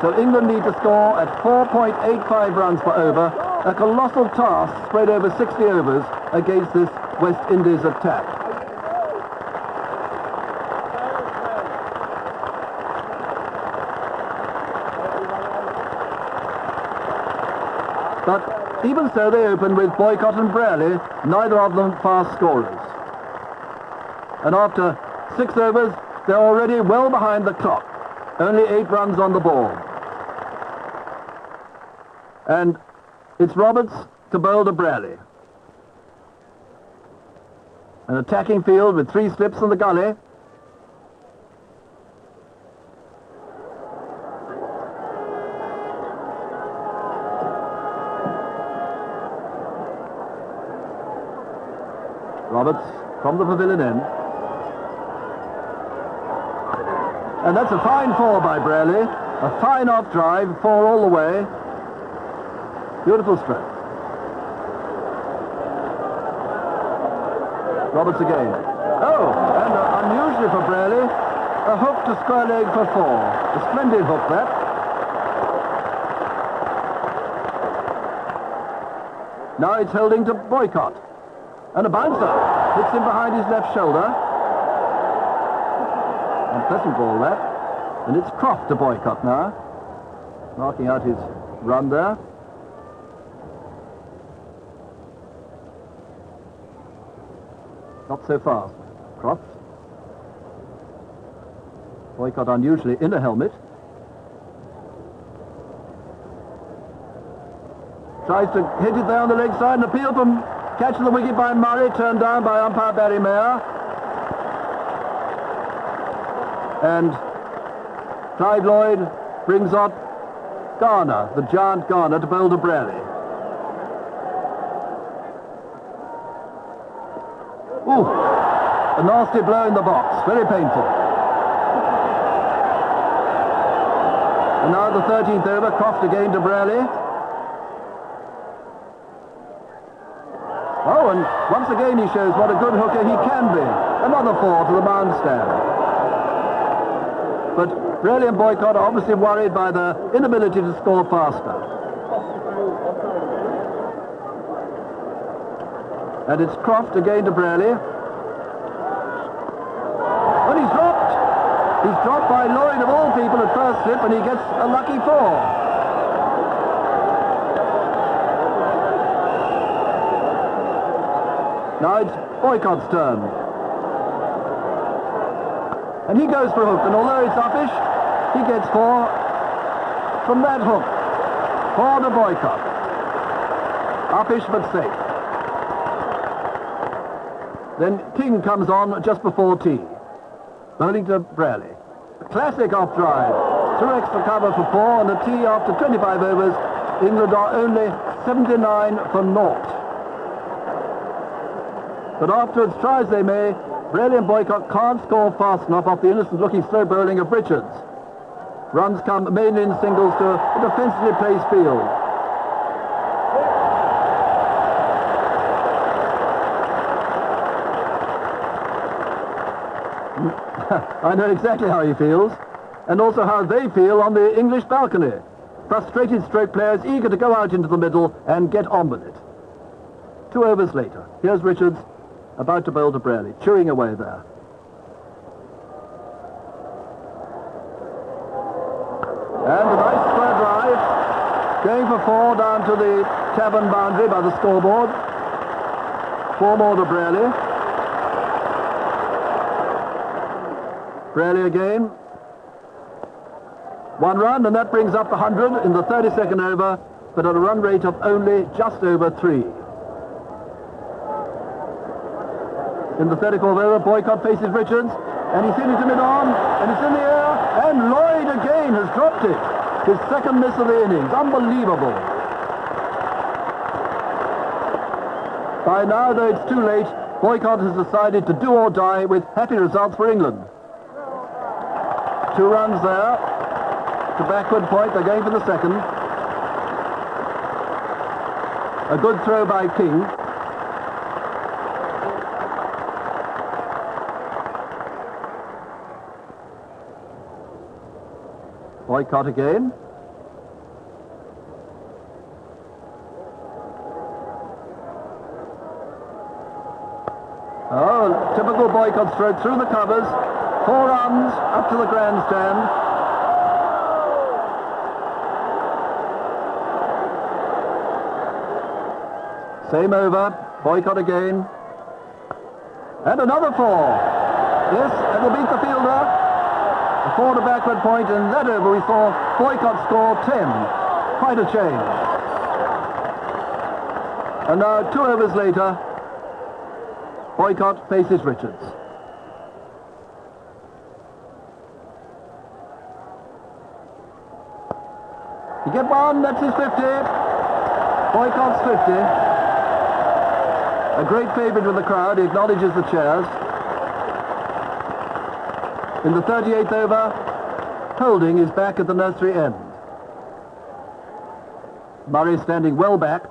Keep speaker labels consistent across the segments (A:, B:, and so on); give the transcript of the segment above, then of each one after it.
A: So England need to score at 4.85 runs per over, a colossal task spread over 60 overs against this West Indies attack. But even so, they open with Boycott and Brearley, neither of them fast scorers. And after 6 overs, they're already well behind the clock. Only 8 runs on the ball. And it's Roberts to bowl to Brearley. An attacking field with 3 slips in the gully. Roberts from the pavilion end. And that's a fine 4 by Brearley. A fine off drive, 4 all the way. Beautiful stroke. Roberts again. Oh, and unusually for Brearley, a hook to square leg for 4. A splendid hook, that. Now it's holding to Boycott. And a bouncer hits him behind his left shoulder. Unpleasant ball, that. And it's Croft to Boycott now. Marking out his run there. Not so fast. Croft. Boycott unusually in a helmet. Tries to hit it there on the leg side, and appeal from catch of the wicket by Murray, turned down by umpire Barry Mayer. And Clive Lloyd brings up Garner, the giant Garner, to bowl to Brearley. Ooh, a nasty blow in the box, very painful. And now the 13th over, Croft again to Brearley. Oh, and once again he shows what a good hooker he can be. Another 4 to the mound stand. But Brearley and Boycott are obviously worried by the inability to score faster. And it's Croft again to Brearley. And he's dropped. He's dropped by Lloyd of all people at first slip, and he gets a lucky 4. Now it's Boycott's turn. And he goes for a hook, and although it's uppish, he gets 4 from that hook. 4 to Boycott. Uppish but safe. Then King comes on just before tea. Bowling to Brearley. A classic off drive. 2 extra cover for 4, and a tea after 25 overs. England are only 79 for 0. But afterwards, try as they may, Brearley and Boycott can't score fast enough off the innocent-looking slow bowling of Richards. Runs come mainly in singles to a defensively placed field. I know exactly how he feels, and also how they feel on the English balcony. Frustrated stroke players eager to go out into the middle and get on with it. 2 overs later, here's Richards about to bowl to Brearley, chewing away there. And a nice square drive, going for 4 down to the tavern boundary by the scoreboard. 4 more to Brearley. Brearley again. 1 run, and that brings up the 100 in the 32nd over, but at a run rate of only just over 3. In the 34th over, Boycott faces Richards, and he's hit it to mid-on, and it's in the air, and Lloyd again has dropped it. His 2nd miss of the innings. Unbelievable. By now, though it's too late, Boycott has decided to do or die with happy results for England. 2 runs there to backward point. They're going for the 2nd. A good throw by King. Boycott again. Oh, typical boycott stroke through the covers. 4 runs up to the grandstand. Same over, boycott again. And another 4. Yes, it'll beat the fielder. A 4 to backward point, and that over we saw boycott score 10. Quite a change. And now 2 overs later, boycott faces Richards. You get one, that's his 50. Boycott's 50. A great favourite with the crowd, he acknowledges the chairs. In the 38th over, Holding is back at the nursery end. Murray standing well back.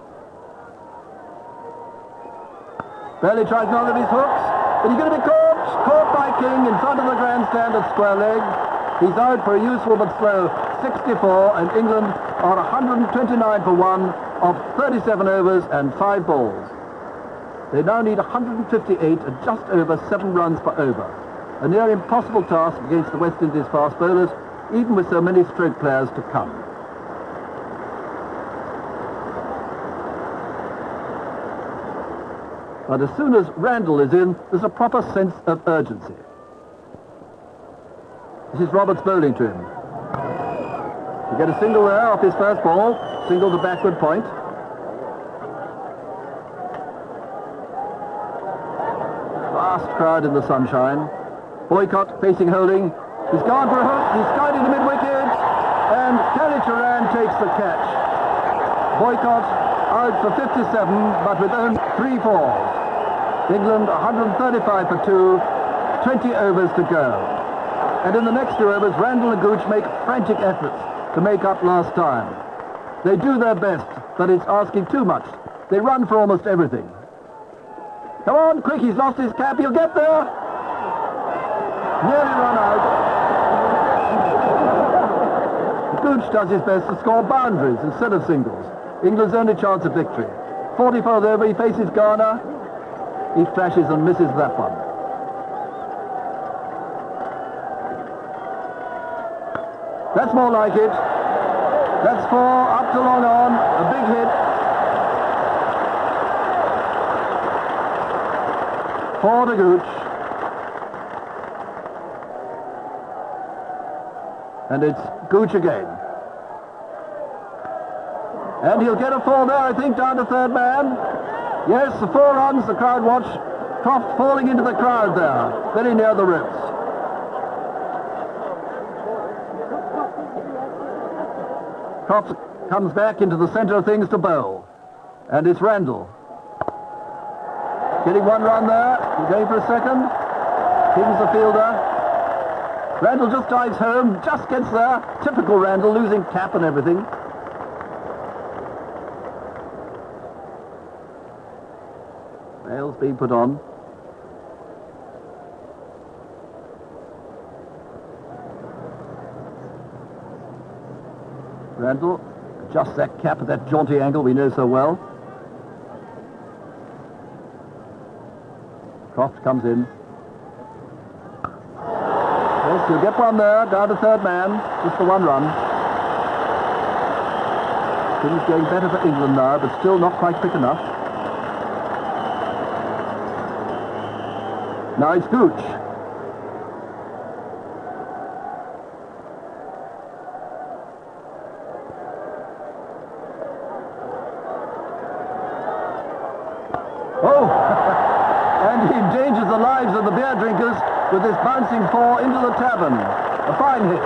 A: Barely tries not of his hooks, but he's going to be caught. Caught by King in front of the grandstand at square leg. He's out for a useful but slow 64, and England are 129 for 1 of 37 overs and 5 balls. They now need 158 and just over 7 runs per over. A near impossible task against the West Indies fast bowlers, even with so many stroke players to come. But as soon as Randall is in, there's a proper sense of urgency. This is Roberts bowling to him. To get a single there off his first ball, single to backward point. Vast crowd in the sunshine. Boycott facing Holding. He's gone for a hook. He's skied into mid-wicket. And Kallicharran takes the catch. Boycott out for 57, but with only 3 falls. England 135 for 2, 20 overs to go. And in the next 2 overs, Randall and Gooch make frantic efforts to make up last time. They do their best, but it's asking too much. They run for almost everything. Come on, quick, he's lost his cap, he'll get there. Nearly run out. Gooch does his best to score boundaries instead of singles. England's only chance of victory. 44th over, he faces Garner. He flashes and misses that one. That's more like it. That's 4, up to long on, a big hit. 4 to Gooch. And it's Gooch again. And he'll get a 4 there, I think, down to third man. Yes, the 4 runs, the crowd watch. Croft falling into the crowd there, very near the ropes. Croft comes back into the centre of things to bowl. And it's Randall. Getting 1 run there. He's going for a second. King's the fielder. Randall just dives home, just gets there. Typical Randall, losing cap and everything. Nails being put on. Randall adjusts that cap at that jaunty angle we know so well. Croft comes in. Yes, he'll get 1 there, down to third man, just for 1 run. Things going better for England now, but still not quite quick enough. Now it's Gooch. Oh! And he endangers the lives of the beer drinkers with this bouncing 4 into the tavern. A fine hit.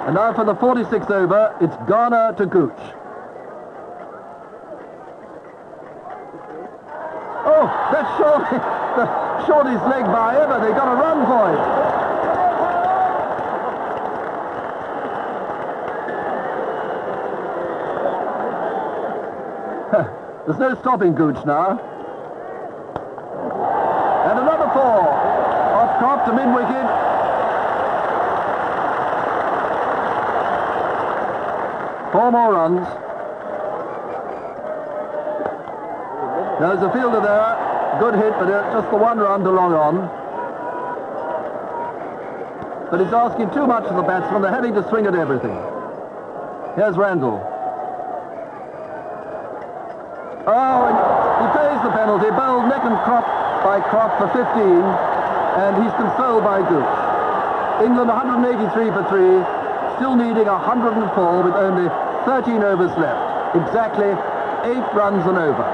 A: And now for the 46th over, it's Garner to Gooch. Oh, that's the shortest leg by ever. They've got to run for it. There's no stopping Gooch now. And another 4 off Croft to mid-wicket. Four more runs. There's a fielder there. Good hit, but just the one run to long on. But it's asking too much of the batsman. They're having to swing at everything. Here's Randall. Oh, and he pays the penalty. Bowled neck and crop by Croft for 15, and he's consoled by Gooch. England 183 for 3, still needing 104 with only 13 overs left. Exactly 8 runs and over.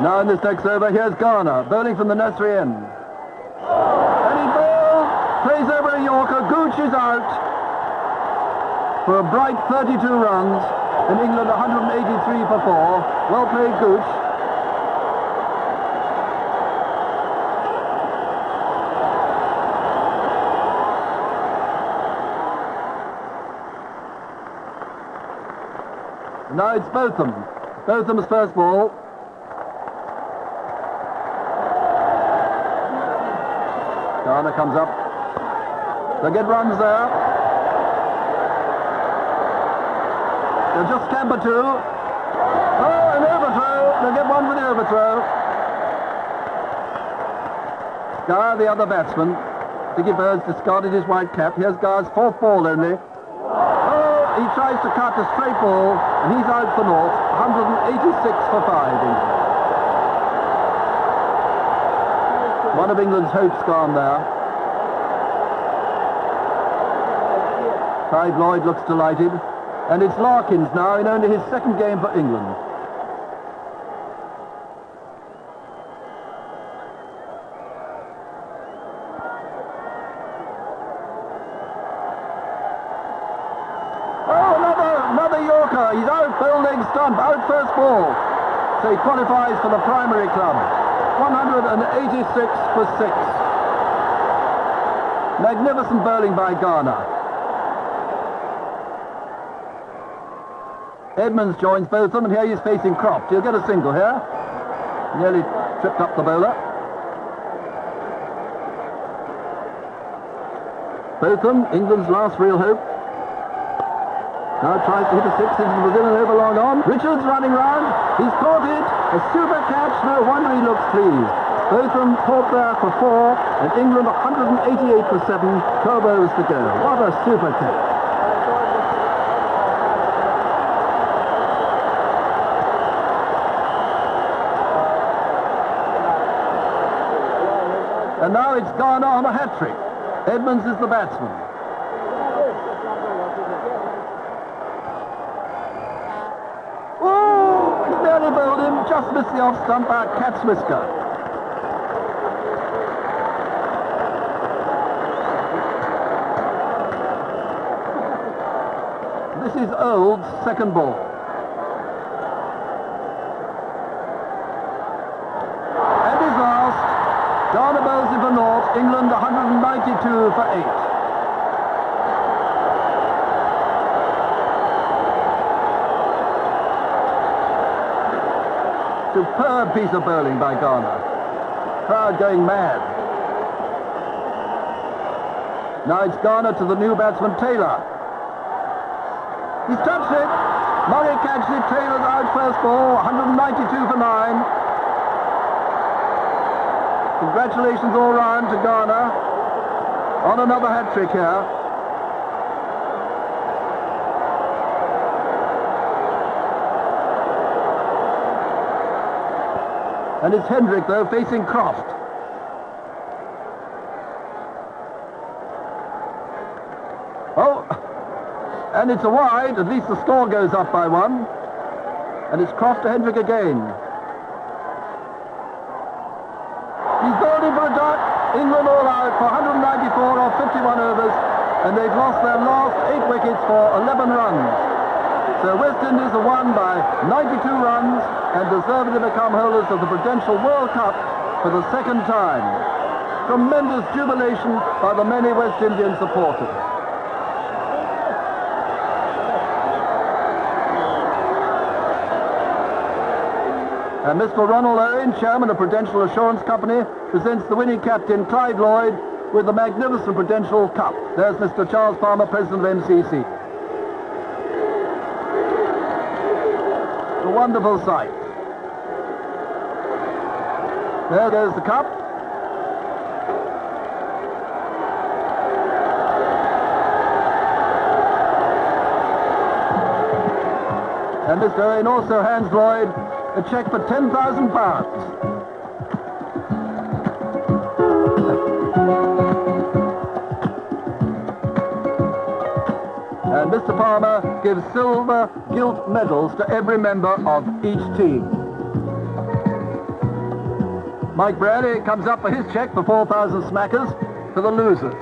A: Now in this next over, here's Garner, bowling from the nursery end. And he bowls, plays over a Yorker, Gooch is out for a bright 32 runs, and England 183 for 4. Well played, Gooch. Now it's Botham. Botham's first ball. Garner comes up. They'll get runs there. They'll just scamper 2. Oh, an overthrow. They'll get one for the overthrow. Guy, the other batsman. Dickie Bird's discarded his white cap. Here's Guy's 4th ball only. Oh, he tries to cut a straight ball, and he's out for naught. 186 for 5, England. One of England's hopes gone there. Clive Lloyd looks delighted. And it's Larkins now in only his 2nd game for England. Oh, another Yorker. He's out, bowled leg stump, out first ball. So he qualifies for the primary club. 186 for 6. Magnificent bowling by Garner. Edmonds joins Botham, and here he's facing Croft. He'll get a single here. Nearly tripped up the bowler. Botham, England's last real hope. Now tries to hit a 6 into within and over long on. Richards running round. He's caught it. A super catch. No wonder he looks pleased. Botham caught there for 4, and England 188 for 7. 12 overs to go. What a super catch. And now it's Garner on a hat-trick. Edmonds is the batsman. Oh, he's nearly bowled him. Just missed the off stump by a cat's whisker. This is Old's 2nd ball. And his last. Garner bowls him for naught. England 192 for 8. Superb piece of bowling by Garner. Crowd going mad. Now it's Garner to the new batsman Taylor. He's touched it. Murray catches it. Taylor's out first ball. 192 for 9. Congratulations all round to Garner on another hat-trick here. And it's Hendrick, though, facing Croft. Oh, and it's a wide. At least the score goes up by 1. And it's Croft to Hendrick again. He's bowled in for a duck. England all out for 194 or 51 overs, and they've lost their last 8 wickets for 11 runs. So West Indies are won by 92 runs and deservedly become holders of the Prudential World Cup for the 2nd time. Tremendous jubilation by the many West Indian supporters. And Mr. Ronald Owen, chairman of Prudential Assurance Company, presents the winning captain, Clyde Lloyd, with the magnificent Prudential Cup. There's Mr. Charles Palmer, president of MCC. A wonderful sight. There goes the cup. And Mr. Owen also hands Lloyd a cheque for £10,000. And Mr. Palmer gives silver gilt medals to every member of each team. Mike Bradley comes up for his cheque for 4,000 smackers for the losers.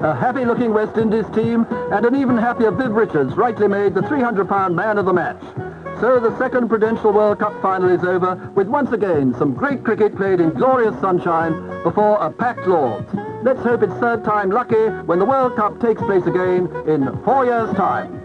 A: A happy-looking West Indies team and an even happier V.Richards rightly made the £300 man of the match. So the second Prudential World Cup final is over, with once again some great cricket played in glorious sunshine before a packed Lords. Let's hope it's third time lucky when the World Cup takes place again in 4 years' time.